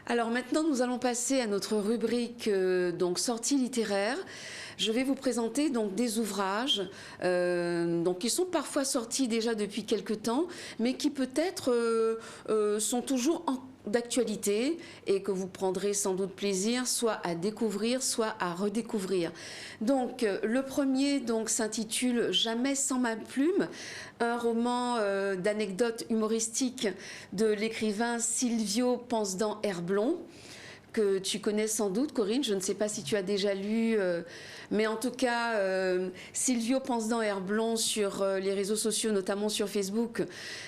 Alors maintenant, nous allons passer à notre rubrique donc sortie littéraire. Je vais vous présenter donc des ouvrages donc qui sont parfois sortis déjà depuis quelque temps, mais qui peut-être sont toujours d'actualité et que vous prendrez sans doute plaisir soit à découvrir, soit à redécouvrir. Donc le premier donc s'intitule Jamais sans ma plume, un roman d'anecdotes humoristiques de l'écrivain Silvio Pensdan-Herblon, que tu connais sans doute, Corinne. Je ne sais pas si tu as déjà lu, mais en tout cas, Silvio Pensdan-Herblon sur les réseaux sociaux, notamment sur Facebook,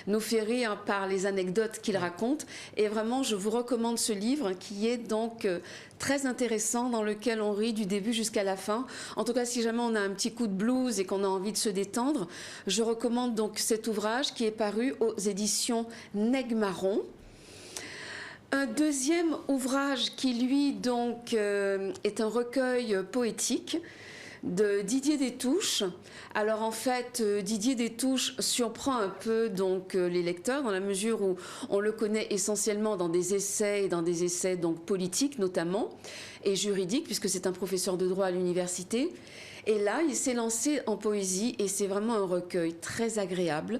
nous fait rire par les anecdotes qu'il raconte. Et vraiment, je vous recommande ce livre qui est donc très intéressant, dans lequel on rit du début jusqu'à la fin. En tout cas, si jamais on a un petit coup de blues et qu'on a envie de se détendre, je recommande donc cet ouvrage qui est paru aux éditions Negmaron. Un deuxième ouvrage qui, lui, donc, est un recueil poétique de Didier Destouches. Alors, en fait, Didier Destouches surprend un peu donc, les lecteurs, dans la mesure où on le connaît essentiellement dans des essais, donc, politiques notamment, et juridiques, puisque c'est un professeur de droit à l'université. Et là, il s'est lancé en poésie, et c'est vraiment un recueil très agréable.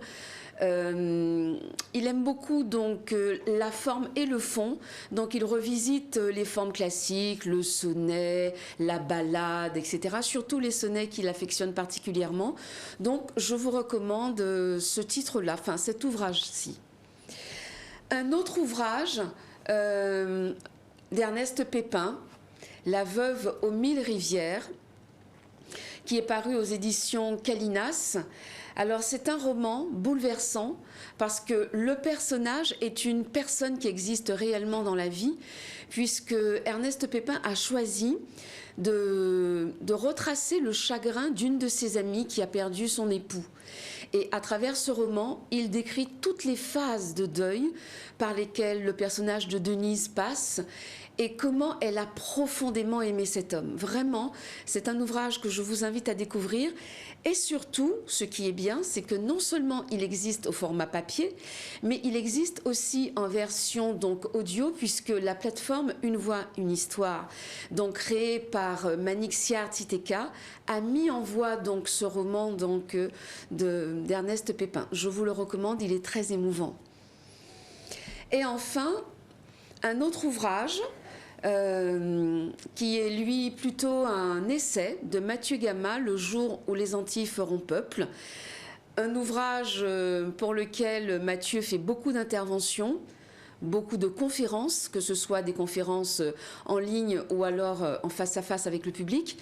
Il aime beaucoup donc la forme et le fond, donc il revisite les formes classiques, le sonnet, la ballade, etc. Surtout les sonnets qu'il affectionne particulièrement. Donc je vous recommande ce titre-là, enfin cet ouvrage-ci. Un autre ouvrage d'Ernest Pépin, La veuve aux 1000 rivières, qui est paru aux éditions Calinas. Alors c'est un roman bouleversant parce que le personnage est une personne qui existe réellement dans la vie, puisque Ernest Pépin a choisi de retracer le chagrin d'une de ses amies qui a perdu son époux. Et à travers ce roman, il décrit toutes les phases de deuil par lesquelles le personnage de Denise passe et comment elle a profondément aimé cet homme. Vraiment, c'est un ouvrage que je vous invite à découvrir. Et surtout, ce qui est bien, c'est que non seulement il existe au format papier, mais il existe aussi en version donc audio, puisque la plateforme Une Voix, Une Histoire, donc créée par Manixia Artiteka, a mis en voix donc ce roman donc d'Ernest Pépin. Je vous le recommande, il est très émouvant. Et enfin, un autre ouvrage qui est lui plutôt un essai de Mathieu Gama, Le jour où les Antilles feront peuple. Un ouvrage pour lequel Mathieu fait beaucoup d'interventions, beaucoup de conférences, que ce soit des conférences en ligne ou alors en face à face avec le public.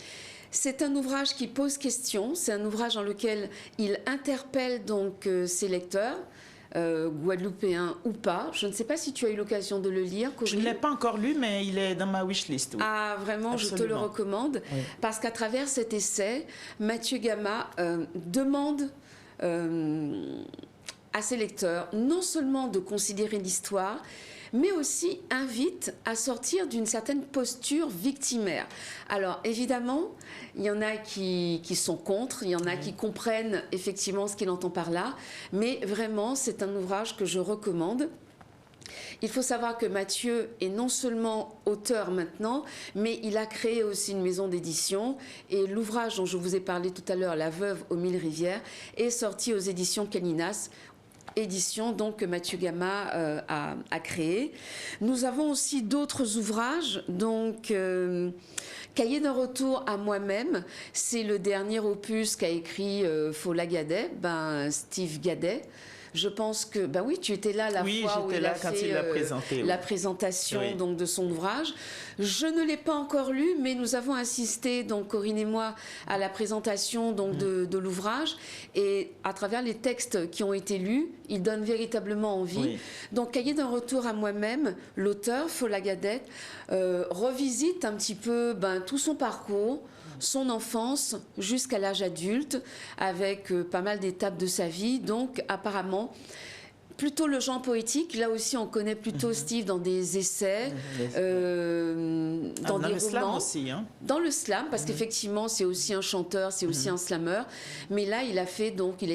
C'est un ouvrage qui pose question, c'est un ouvrage dans lequel il interpelle donc ses lecteurs, guadeloupéen ou pas. Je ne sais pas si tu as eu l'occasion de le lire, Corinne. Je ne l'ai pas encore lu, mais il est dans ma wishlist. Oui. Ah, vraiment, absolument. Je te le recommande. Oui. Parce qu'à travers cet essai, Mathieu Gama demande à ses lecteurs non seulement de considérer l'histoire, mais aussi invite à sortir d'une certaine posture victimaire. Alors évidemment, il y en a qui sont contre, il y en a qui comprennent effectivement ce qu'il entend par là, mais vraiment c'est un ouvrage que je recommande. Il faut savoir que Mathieu est non seulement auteur maintenant, mais il a créé aussi une maison d'édition, et l'ouvrage dont je vous ai parlé tout à l'heure, La veuve aux 1000 rivières, est sorti aux éditions Calinas, édition donc que Mathieu Gama a créé. Nous avons aussi d'autres ouvrages, donc Cahier d'un retour à moi-même, c'est le dernier opus qu'a écrit Fola Gadet, Steve Gadet. Je pense que, ben oui, tu étais là la fois où il a fait la présentation donc, de son ouvrage. Je ne l'ai pas encore lu, mais nous avons assisté, donc Corinne et moi, à la présentation donc, de l'ouvrage. Et à travers les textes qui ont été lus, il donne véritablement envie. Oui. Donc, Cahier d'un retour à moi-même, l'auteur, Fola Gadet, revisite un petit peu tout son parcours, son enfance jusqu'à l'âge adulte, avec pas mal d'étapes de sa vie. Donc apparemment, plutôt le genre poétique. Là aussi, on connaît plutôt Steve dans des essais, dans des le slam romans. aussi, hein. Dans le slam, parce qu'effectivement, c'est aussi un chanteur, c'est aussi un slammer. Mais là, il a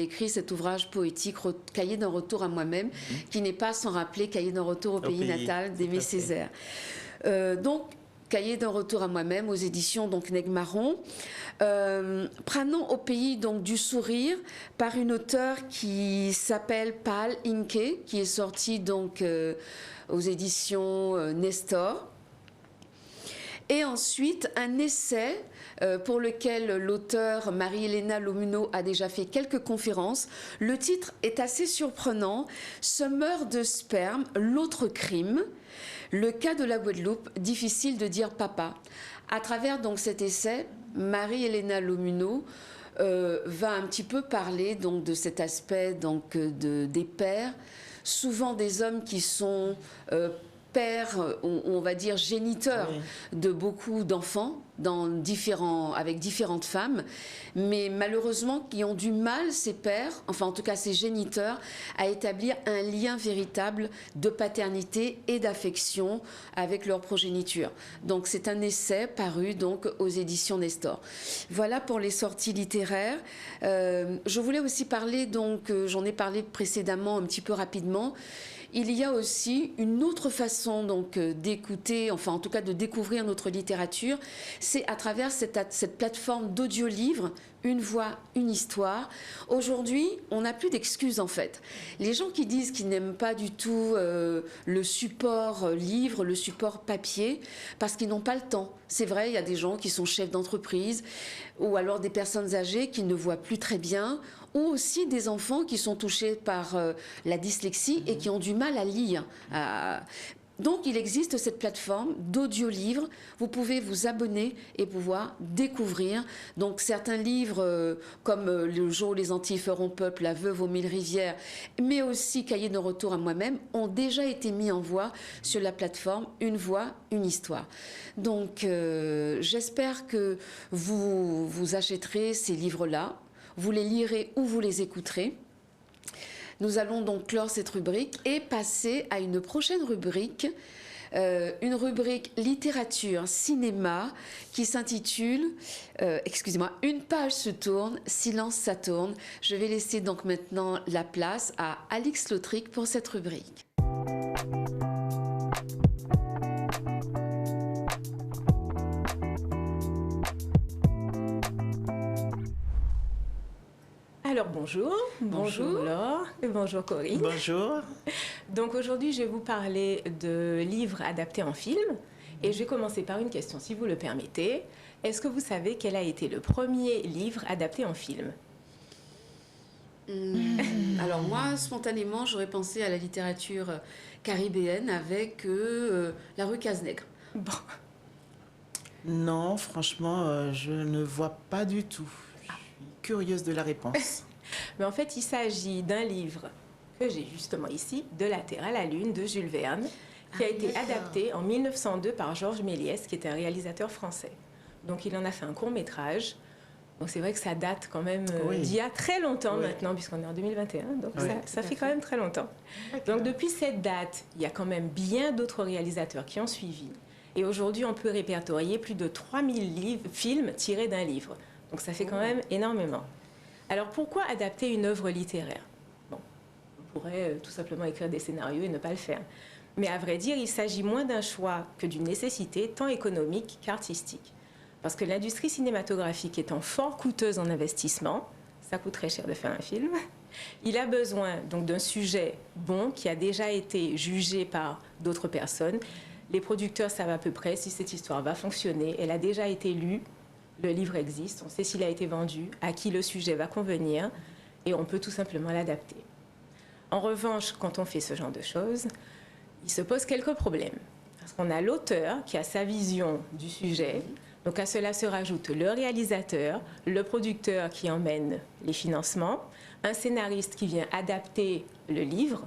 écrit cet ouvrage poétique, Cahier d'un retour à moi-même, qui n'est pas sans rappeler Cahier d'un retour au pays natal d'Aimé Césaire. Donc, Cahier d'un retour à moi-même aux éditions donc Negmaron. Prenons au pays donc du sourire par une auteure qui s'appelle Pal Inke, qui est sortie donc aux éditions Nestor. Et ensuite un essai pour lequel l'auteure Marie-Hélène Lomuno a déjà fait quelques conférences. Le titre est assez surprenant. Semeur de sperme, l'autre crime. Le cas de la Guadeloupe, difficile de dire papa. À travers donc cet essai, Marie-Hélène Lomuno va un petit peu parler donc de cet aspect donc des pères, souvent des hommes qui sont pères, on va dire géniteurs de beaucoup d'enfants avec différentes femmes, mais malheureusement qui ont du mal, ces pères, enfin en tout cas ces géniteurs, à établir un lien véritable de paternité et d'affection avec leur progéniture. Donc c'est un essai paru donc aux éditions Nestor. Voilà pour les sorties littéraires. Je voulais aussi parler, donc j'en ai parlé précédemment un petit peu rapidement. Il y a aussi une autre façon donc d'écouter, enfin en tout cas de découvrir notre littérature, c'est à travers cette plateforme d'audio-livres, une voix, une histoire. Aujourd'hui, on n'a plus d'excuses en fait. Les gens qui disent qu'ils n'aiment pas du tout le support livre, le support papier, parce qu'ils n'ont pas le temps. C'est vrai, il y a des gens qui sont chefs d'entreprise, ou alors des personnes âgées qui ne voient plus très bien, ou aussi des enfants qui sont touchés par la dyslexie et qui ont du mal à lire. Donc, il existe cette plateforme d'audio-livres. Vous pouvez vous abonner et pouvoir découvrir. Donc, certains livres, comme Le jour où les Antilles feront peuple, La veuve aux mille rivières, mais aussi Cahier de retour à moi-même, ont déjà été mis en voix sur la plateforme Une voix, une histoire. Donc, j'espère que vous achèterez ces livres-là. Vous les lirez ou vous les écouterez. Nous allons donc clore cette rubrique et passer à une prochaine rubrique, une rubrique littérature, cinéma, qui s'intitule, Une page se tourne, silence ça tourne. Je vais laisser donc maintenant la place à Alix Lautric pour cette rubrique. Alors bonjour. Bonjour Laure et bonjour Corinne. Bonjour. Donc aujourd'hui je vais vous parler de livres adaptés en film et je vais commencer par une question si vous le permettez. Est-ce que vous savez quel a été le premier livre adapté en film? Alors moi, spontanément, j'aurais pensé à la littérature caribéenne avec La rue Cazenègre. Bon. Non, franchement, je ne vois pas du tout. Je suis curieuse de la réponse. Mais en fait, il s'agit d'un livre que j'ai justement ici, De la Terre à la Lune, de Jules Verne, qui a été adapté en 1902 par Georges Méliès, qui était un réalisateur français. Donc il en a fait un court-métrage. Donc c'est vrai que ça date quand même d'il y a très longtemps maintenant, puisqu'on est en 2021, donc ça fait quand même très longtemps. Donc depuis cette date, il y a quand même bien d'autres réalisateurs qui ont suivi. Et aujourd'hui, on peut répertorier plus de 3000 films tirés d'un livre. Donc ça fait quand même énormément. Alors pourquoi adapter une œuvre littéraire? Bon, on pourrait tout simplement écrire des scénarios et ne pas le faire. Mais à vrai dire, il s'agit moins d'un choix que d'une nécessité, tant économique qu'artistique. Parce que l'industrie cinématographique étant fort coûteuse en investissement, ça coûte très cher de faire un film, il a besoin donc d'un sujet bon qui a déjà été jugé par d'autres personnes. Les producteurs savent à peu près si cette histoire va fonctionner, elle a déjà été lue, le livre existe, on sait s'il a été vendu, à qui le sujet va convenir, et on peut tout simplement l'adapter. En revanche, quand on fait ce genre de choses, il se pose quelques problèmes. Parce qu'on a l'auteur qui a sa vision du sujet, donc à cela se rajoute le réalisateur, le producteur qui emmène les financements, un scénariste qui vient adapter le livre.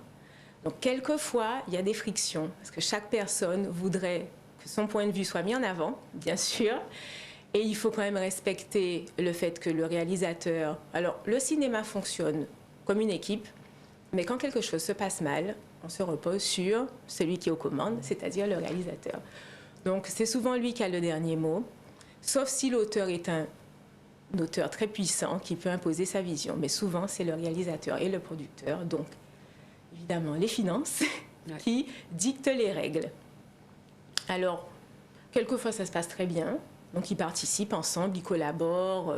Donc quelquefois, il y a des frictions, parce que chaque personne voudrait que son point de vue soit mis en avant, bien sûr, et il faut quand même respecter le fait que le réalisateur... Alors, le cinéma fonctionne comme une équipe, Mais quand quelque chose se passe mal, on se repose sur celui qui est aux commandes, c'est-à-dire le réalisateur. Donc c'est souvent lui qui a le dernier mot, sauf si l'auteur est un auteur très puissant qui peut imposer sa vision. Mais souvent, c'est le réalisateur et le producteur, donc évidemment les finances, qui dictent les règles. Alors, quelquefois, ça se passe très bien. Donc, ils participent ensemble, ils collaborent,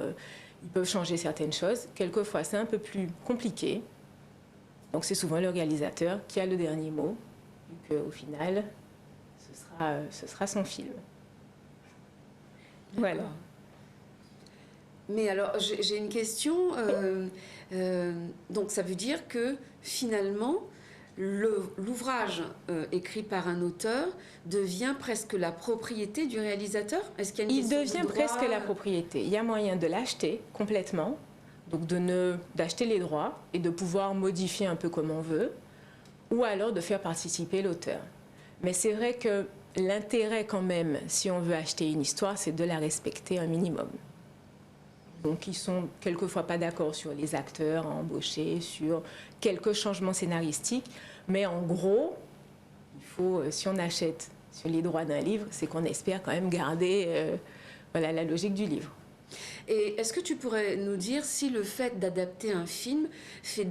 ils peuvent changer certaines choses. Quelquefois, c'est un peu plus compliqué. Donc, c'est souvent le réalisateur qui a le dernier mot, vu qu'au final, ce sera son film. Voilà. Mais alors, j'ai une question. Donc, ça veut dire que finalement, l'ouvrage écrit par un auteur devient presque la propriété du réalisateur? Est-ce qu'il y a une Il question devient de droit? presque la propriété. Il y a moyen de l'acheter complètement, donc d'acheter les droits et de pouvoir modifier un peu comme on veut, ou alors de faire participer l'auteur. Mais c'est vrai que l'intérêt quand même, si on veut acheter une histoire, c'est de la respecter un minimum. Donc ils sont quelquefois pas d'accord sur les acteurs à embaucher, sur quelques changements scénaristiques, mais en gros, il faut, si on achète sur les droits d'un livre, c'est qu'on espère quand même garder voilà, la logique du livre. Et est-ce que tu pourrais nous dire si le fait d'adapter un film fait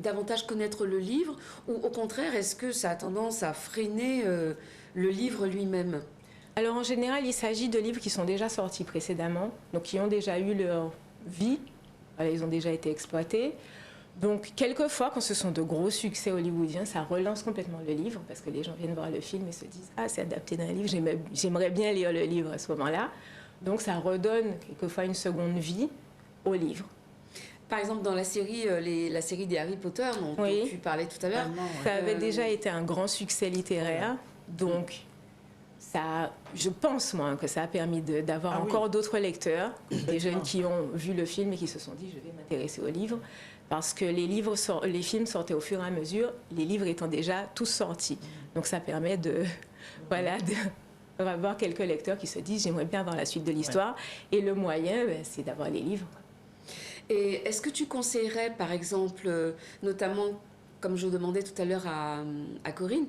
davantage connaître le livre, ou au contraire, est-ce que ça a tendance à freiner le livre lui-même? Alors en général, il s'agit de livres qui sont déjà sortis précédemment, donc qui ont déjà eu leur vie, voilà, ils ont déjà été exploités. Donc quelquefois, quand ce sont de gros succès hollywoodiens, ça relance complètement le livre, parce que les gens viennent voir le film et se disent « Ah, c'est adapté d'un livre, j'aimerais bien lire le livre à ce moment-là ». Donc ça redonne quelquefois une seconde vie au livre. Par exemple, dans la série des Harry Potter, dont tu parlais tout à l'heure. Ça avait déjà été un grand succès littéraire, donc ça, je pense moi que ça a permis d'avoir encore d'autres lecteurs, des jeunes qui ont vu le film et qui se sont dit je vais m'intéresser aux livres, parce que les films sortaient au fur et à mesure, les livres étant déjà tous sortis. Donc ça permet d'avoir quelques lecteurs qui se disent j'aimerais bien avoir la suite de l'histoire, et le moyen c'est d'avoir les livres. Et est-ce que tu conseillerais, par exemple, notamment, comme je demandais tout à l'heure à Corinne,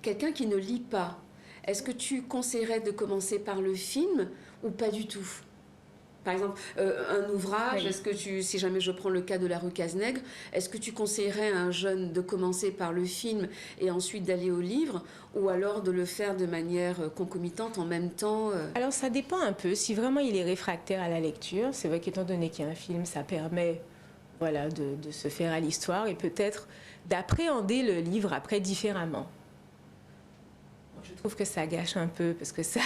quelqu'un qui ne lit pas, est-ce que tu conseillerais de commencer par le film ou pas du tout? Par exemple, un ouvrage, est-ce que si jamais je prends le cas de La Rue Cazenègre, est-ce que tu conseillerais à un jeune de commencer par le film et ensuite d'aller au livre, ou alors de le faire de manière concomitante en même temps? Alors ça dépend un peu. Si vraiment il est réfractaire à la lecture, c'est vrai qu'étant donné qu'il y a un film, ça permet voilà, de se faire à l'histoire et peut-être d'appréhender le livre après différemment. Je trouve que ça gâche un peu parce que ça,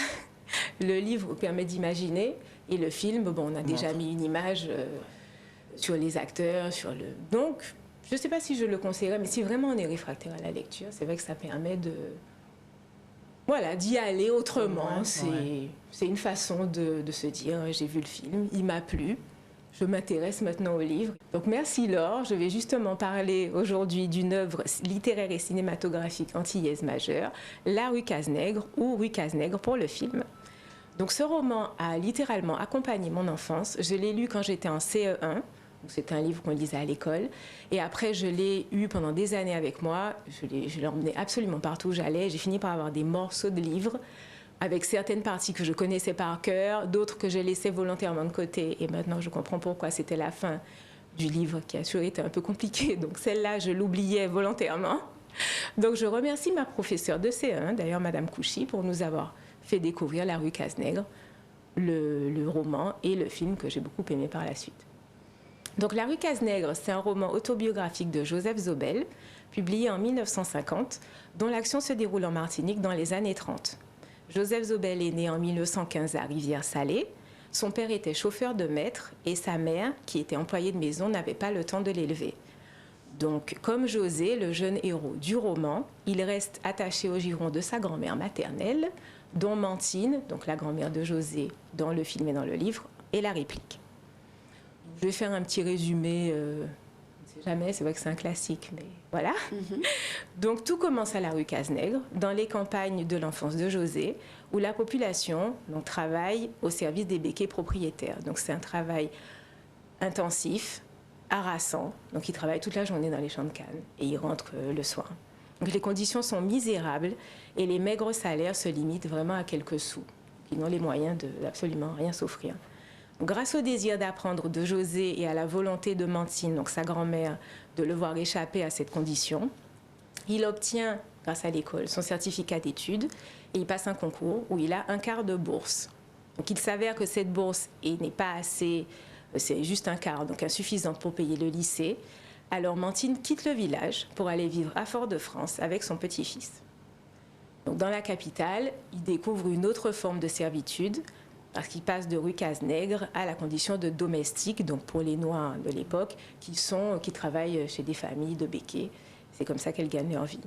le livre permet d'imaginer et le film, bon, on a déjà mis une image sur les acteurs, donc je ne sais pas si je le conseillerais, mais si vraiment on est réfractaire à la lecture, c'est vrai que ça permet d'y aller autrement. C'est une façon de se dire j'ai vu le film, il m'a plu. Je m'intéresse maintenant au livre. Donc merci Laure, je vais justement parler aujourd'hui d'une œuvre littéraire et cinématographique antillaise majeure, La Rue Cazenègre ou Rue Cazenègre pour le film. Donc ce roman a littéralement accompagné mon enfance. Je l'ai lu quand j'étais en CE1, c'était un livre qu'on lisait à l'école. Et après, je l'ai eu pendant des années avec moi. Je l'emmenais absolument partout où j'allais. J'ai fini par avoir des morceaux de livres avec certaines parties que je connaissais par cœur, d'autres que j'ai laissées volontairement de côté. Et maintenant, je comprends pourquoi c'était la fin du livre qui a toujours été un peu compliquée. Donc celle-là, je l'oubliais volontairement. Donc je remercie ma professeure de CE1, d'ailleurs Madame Couchy, pour nous avoir fait découvrir La Rue Cazenègre, le roman et le film que j'ai beaucoup aimé par la suite. Donc La Rue Cazenègre, c'est un roman autobiographique de Joseph Zobel, publié en 1950, dont l'action se déroule en Martinique dans les années 30. Joseph Zobel est né en 1915 à Rivière-Salée. Son père était chauffeur de maître et sa mère, qui était employée de maison, n'avait pas le temps de l'élever. Donc, comme José, le jeune héros du roman, il reste attaché au giron de sa grand-mère maternelle, dont Mantine, donc la grand-mère de José dans le film et dans le livre, est la réplique. Je vais faire un petit résumé, on ne sait jamais, c'est vrai que c'est un classique, mais voilà. Donc tout commence à La Rue Cazenègre, dans les campagnes de l'enfance de José, où la population travaille au service des béquets propriétaires. Donc c'est un travail intensif, harassant. Donc il travaille toute la journée dans les champs de canne et il rentre le soir. Donc les conditions sont misérables et les maigres salaires se limitent vraiment à quelques sous. Ils n'ont les moyens d'absolument rien s'offrir. Grâce au désir d'apprendre de José et à la volonté de Mantine, donc sa grand-mère, de le voir échapper à cette condition, il obtient, grâce à l'école, son certificat d'études et il passe un concours où il a un quart de bourse. Donc il s'avère que cette bourse n'est pas assez, c'est juste un quart, donc insuffisante pour payer le lycée. Alors Mantine quitte le village pour aller vivre à Fort-de-France avec son petit-fils. Donc dans la capitale, il découvre une autre forme de servitude parce qu'il passe de rue Cazenègre à la condition de domestique, donc pour les Noirs de l'époque, qui travaillent chez des familles de béquets. C'est comme ça qu'elles gagnent leur vie.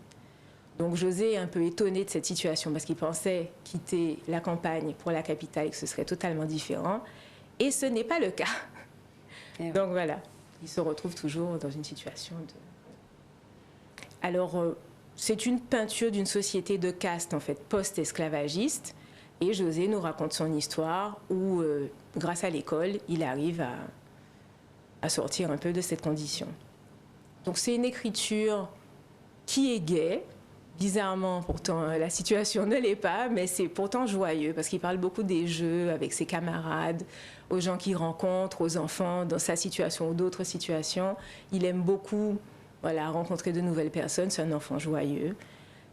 Donc José est un peu étonné de cette situation parce qu'il pensait quitter la campagne pour la capitale et que ce serait totalement différent. Et ce n'est pas le cas. Donc voilà, il se retrouve toujours dans une situation de... Alors, c'est une peinture d'une société de caste, en fait, post-esclavagiste. Et José nous raconte son histoire où, grâce à l'école, il arrive à sortir un peu de cette condition. Donc c'est une écriture qui est gaie. Bizarrement, pourtant, la situation ne l'est pas, mais c'est pourtant joyeux parce qu'il parle beaucoup des jeux avec ses camarades, aux gens qu'il rencontre, aux enfants dans sa situation ou d'autres situations. Il aime beaucoup rencontrer de nouvelles personnes, c'est un enfant joyeux.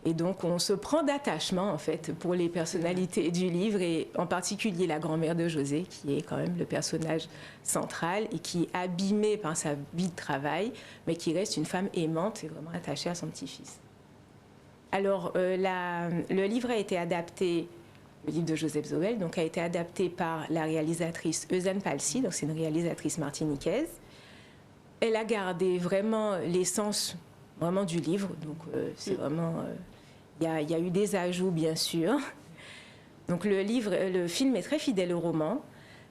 Et donc, on se prend d'attachement, en fait, pour les personnalités du livre, et en particulier la grand-mère de José, qui est quand même le personnage central et qui est abîmée par sa vie de travail, mais qui reste une femme aimante et vraiment attachée à son petit-fils. Alors, le livre a été adapté, le livre de Joseph Zobel, donc a été adapté par la réalisatrice Eusanne Palsy, donc c'est une réalisatrice martiniquaise. Elle a gardé vraiment l'essence vraiment du livre, donc c'est vraiment... Il y a eu des ajouts, bien sûr. Donc le film est très fidèle au roman,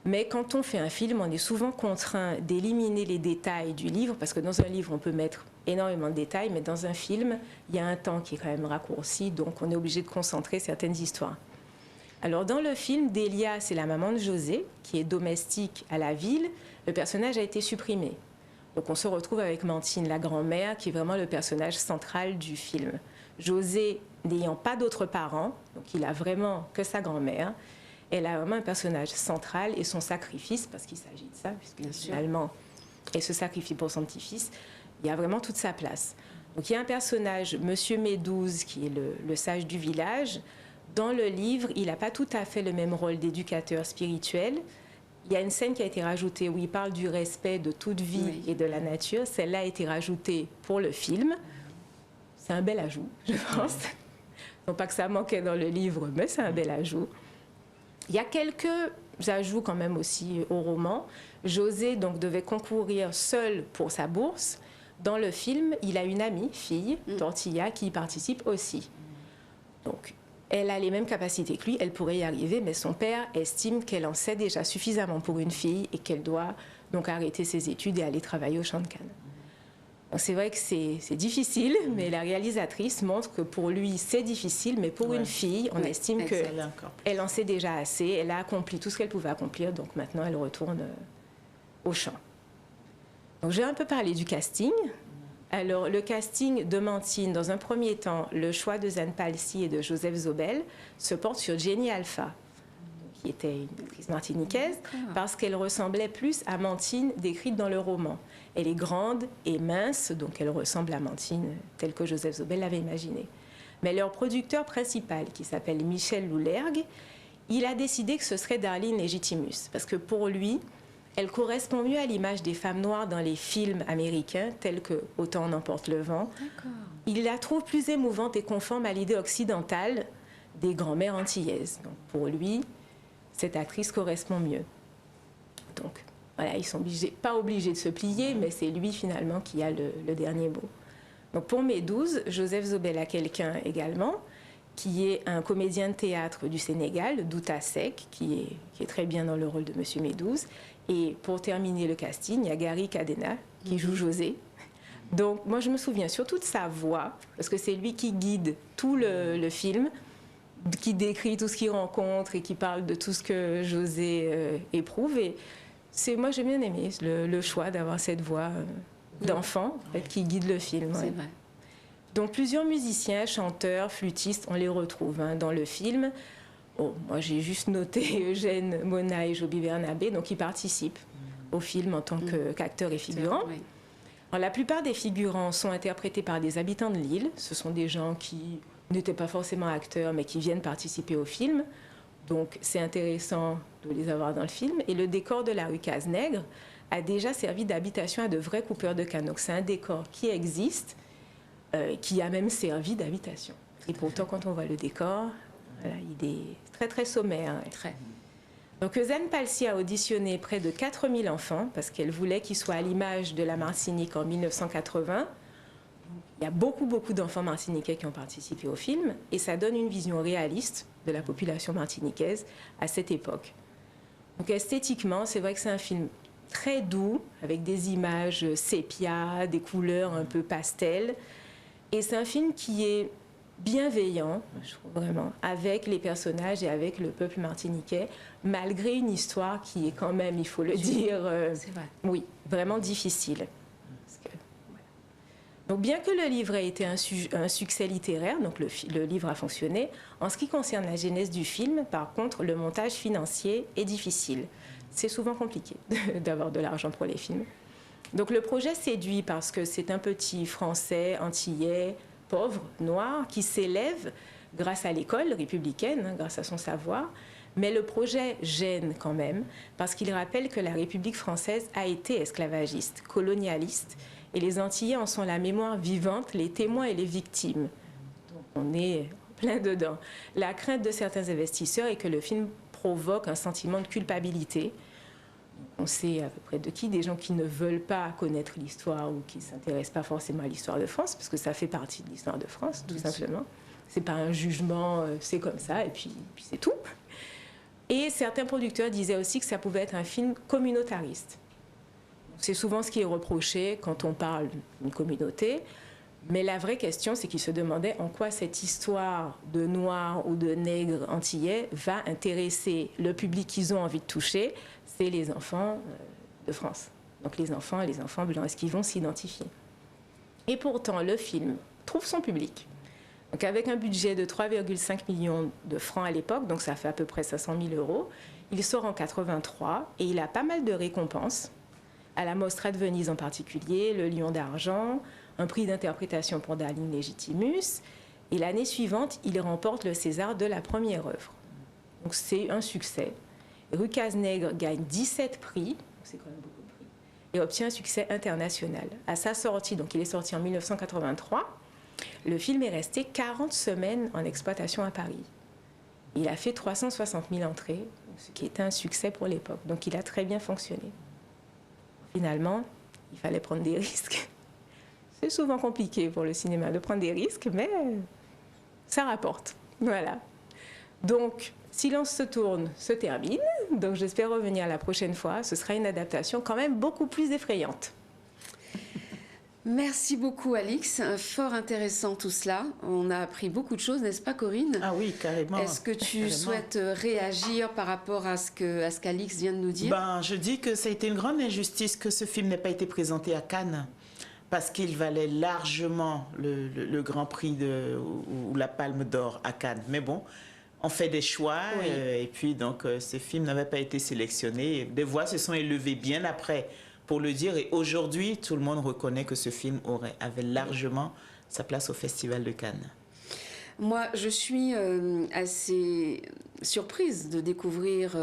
mais quand on fait un film, on est souvent contraint d'éliminer les détails du livre, parce que dans un livre, on peut mettre énormément de détails, mais dans un film, il y a un temps qui est quand même raccourci, donc on est obligé de concentrer certaines histoires. Alors dans le film, Delia, c'est la maman de José, qui est domestique à la ville. Le personnage a été supprimé. Donc on se retrouve avec Mantine, la grand-mère, qui est vraiment le personnage central du film. José, n'ayant pas d'autres parents, donc il a vraiment que sa grand-mère, elle a vraiment un personnage central et son sacrifice, parce qu'il s'agit de ça, puisque finalement, elle se sacrifie pour son petit-fils, il y a vraiment toute sa place. Donc il y a un personnage, Monsieur Médouze, qui est le sage du village. Dans le livre, il n'a pas tout à fait le même rôle d'éducateur spirituel. Il y a une scène qui a été rajoutée où il parle du respect de toute vie et de la nature. Celle-là a été rajoutée pour le film. C'est un bel ajout, je pense. Non pas que ça manquait dans le livre, mais c'est un bel ajout. Il y a quelques ajouts quand même aussi au roman. José donc devait concourir seul pour sa bourse. Dans le film, il a une amie, fille, Tortilla, qui y participe aussi. Donc, elle a les mêmes capacités que lui, elle pourrait y arriver, mais son père estime qu'elle en sait déjà suffisamment pour une fille et qu'elle doit donc arrêter ses études et aller travailler au champ de canne. C'est vrai que c'est difficile, mais la réalisatrice montre que pour lui, c'est difficile, mais pour une fille, on estime qu'elle en sait déjà assez, elle a accompli tout ce qu'elle pouvait accomplir, donc maintenant elle retourne au champ. Donc j'ai un peu parlé du casting. Alors le casting de Mantine, dans un premier temps, le choix de Zane Palsy et de Joseph Zobel se porte sur Jenny Alpha, qui était une actrice martiniquaise, parce qu'elle ressemblait plus à Mantine décrite dans le roman. Elle est grande et mince, donc elle ressemble à Mantine telle que Joseph Zobel l'avait imaginée. Mais leur producteur principal, qui s'appelle Michel Loulergue, il a décidé que ce serait Darlene Legitimus, parce que pour lui, elle correspond mieux à l'image des femmes noires dans les films américains, tels que Autant en emporte le vent. Il la trouve plus émouvante et conforme à l'idée occidentale des grand-mères antillaises. Donc pour lui, cette actrice correspond mieux. Donc voilà, ils sont pas obligés de se plier, mais c'est lui finalement qui a le dernier mot. Donc pour Médouze, Joseph Zobel a quelqu'un également, qui est un comédien de théâtre du Sénégal, Douta Seck, qui est très bien dans le rôle de Monsieur Médouze. Et pour terminer le casting, il y a Gary Cadena, qui joue José. Donc moi je me souviens surtout de sa voix, parce que c'est lui qui guide tout le film, qui décrit tout ce qu'il rencontre et qui parle de tout ce que José éprouve. Et Moi, j'ai bien aimé le choix d'avoir cette voix d'enfant en fait, qui guide le film. C'est Ouais. vrai. Donc, plusieurs musiciens, chanteurs, flûtistes, on les retrouve dans le film. Oh, moi, j'ai juste noté Eugène Mona et Joby Bernabé, donc ils participent au film en tant qu'acteurs et figurants. Oui. Alors, la plupart des figurants sont interprétés par des habitants de l'île. Ce sont des gens qui n'étaient pas forcément acteurs, mais qui viennent participer au film. Donc, c'est intéressant de les avoir dans le film. Et le décor de la rue Cazenègre a déjà servi d'habitation à de vrais coupeurs de canaux. C'est un décor qui existe, qui a même servi d'habitation. Et pourtant, quand on voit le décor, voilà, il est très, très sommaire. Très. Donc, Eusanne Palsy a auditionné près de 4000 enfants parce qu'elle voulait qu'ils soient à l'image de la Martinique en 1980. Il y a beaucoup, beaucoup d'enfants martiniquais qui ont participé au film et ça donne une vision réaliste de la population martiniquaise à cette époque. Donc, esthétiquement, c'est vrai que c'est un film très doux avec des images sépia, des couleurs un peu pastel. Et c'est un film qui est bienveillant, je trouve vraiment, avec les personnages et avec le peuple martiniquais, malgré une histoire qui est quand même, il faut le dire, C'est vrai. oui, vraiment difficile. Parce que, voilà. Donc, bien que le livre ait été un succès littéraire, donc le livre a fonctionné, en ce qui concerne la genèse du film, par contre, le montage financier est difficile. C'est souvent compliqué d'avoir de l'argent pour les films. Donc, le projet séduit parce que c'est un petit Français, antillais, pauvre, noir, qui s'élève grâce à l'école républicaine, grâce à son savoir. Mais le projet gêne quand même, parce qu'il rappelle que la République française a été esclavagiste, colonialiste, et les Antillais en sont la mémoire vivante, les témoins et les victimes. Donc on est plein dedans. La crainte de certains investisseurs est que le film provoque un sentiment de culpabilité. On sait à peu près de qui, des gens qui ne veulent pas connaître l'histoire ou qui ne s'intéressent pas forcément à l'histoire de France, parce que ça fait partie de l'histoire de France, tout simplement. C'est pas un jugement, c'est comme ça, et puis c'est tout. Et certains producteurs disaient aussi que ça pouvait être un film communautariste. C'est souvent ce qui est reproché quand on parle d'une communauté, mais la vraie question, c'est qu'ils se demandaient en quoi cette histoire de noirs ou de nègres antillais va intéresser le public qu'ils ont envie de toucher, c'est les enfants de France. Donc les enfants blancs, est-ce qu'ils vont s'identifier? Et pourtant, le film trouve son public. Donc avec un budget de 3,5 millions de francs à l'époque, donc ça fait à peu près 500 000 euros, il sort en 83 et il a pas mal de récompenses, à la Mostra de Venise en particulier, le Lion d'argent, un prix d'interprétation pour Darling Legitimus, et l'année suivante, il remporte le César de la première œuvre. Donc c'est un succès. Rue Cazenègre gagne 17 prix, c'est quand même beaucoup de prix, et obtient un succès international. À sa sortie, donc il est sorti en 1983, le film est resté 40 semaines en exploitation à Paris. Il a fait 360 000 entrées, ce qui était un succès pour l'époque. Donc il a très bien fonctionné. Finalement, il fallait prendre des risques. C'est souvent compliqué pour le cinéma de prendre des risques, mais ça rapporte. Voilà. Donc, Silence se tourne se termine. Donc j'espère revenir la prochaine fois. Ce sera une adaptation quand même beaucoup plus effrayante. Merci beaucoup, Alix. Fort intéressant tout cela. On a appris beaucoup de choses, n'est-ce pas, Corinne? Ah oui, carrément. Est-ce que tu carrément. souhaites réagir par rapport à ce qu'Alix vient de nous dire? Je dis que ça a été une grande injustice que ce film n'ait pas été présenté à Cannes, parce qu'il valait largement le Grand Prix ou la Palme d'Or à Cannes. Mais bon, on fait des choix, Oui. et puis donc ce film n'avait pas été sélectionné. Des voix se sont élevées bien après pour le dire, et aujourd'hui, tout le monde reconnaît que ce film avait largement sa place au Festival de Cannes. Moi, je suis assez surprise de découvrir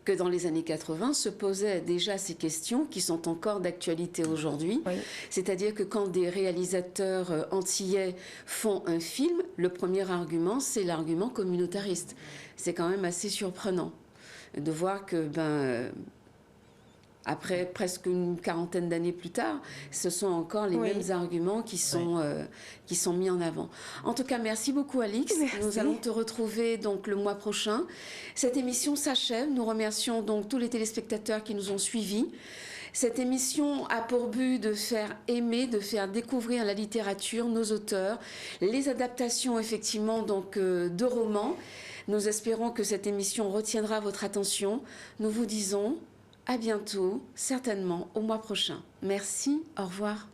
que dans les années 80 se posaient déjà ces questions qui sont encore d'actualité aujourd'hui. Oui. C'est-à-dire que quand des réalisateurs antillais font un film, le premier argument, c'est l'argument communautariste. C'est quand même assez surprenant de voir que, après presque une quarantaine d'années plus tard, ce sont encore les Oui. mêmes arguments qui sont mis en avant. En tout cas, merci beaucoup, Alix. Merci. Nous allons te retrouver donc le mois prochain. Cette émission s'achève. Nous remercions donc tous les téléspectateurs qui nous ont suivis. Cette émission a pour but de faire aimer, de faire découvrir la littérature, nos auteurs, les adaptations effectivement donc de romans. Nous espérons que cette émission retiendra votre attention. Nous vous disons à bientôt, certainement au mois prochain. Merci, au revoir.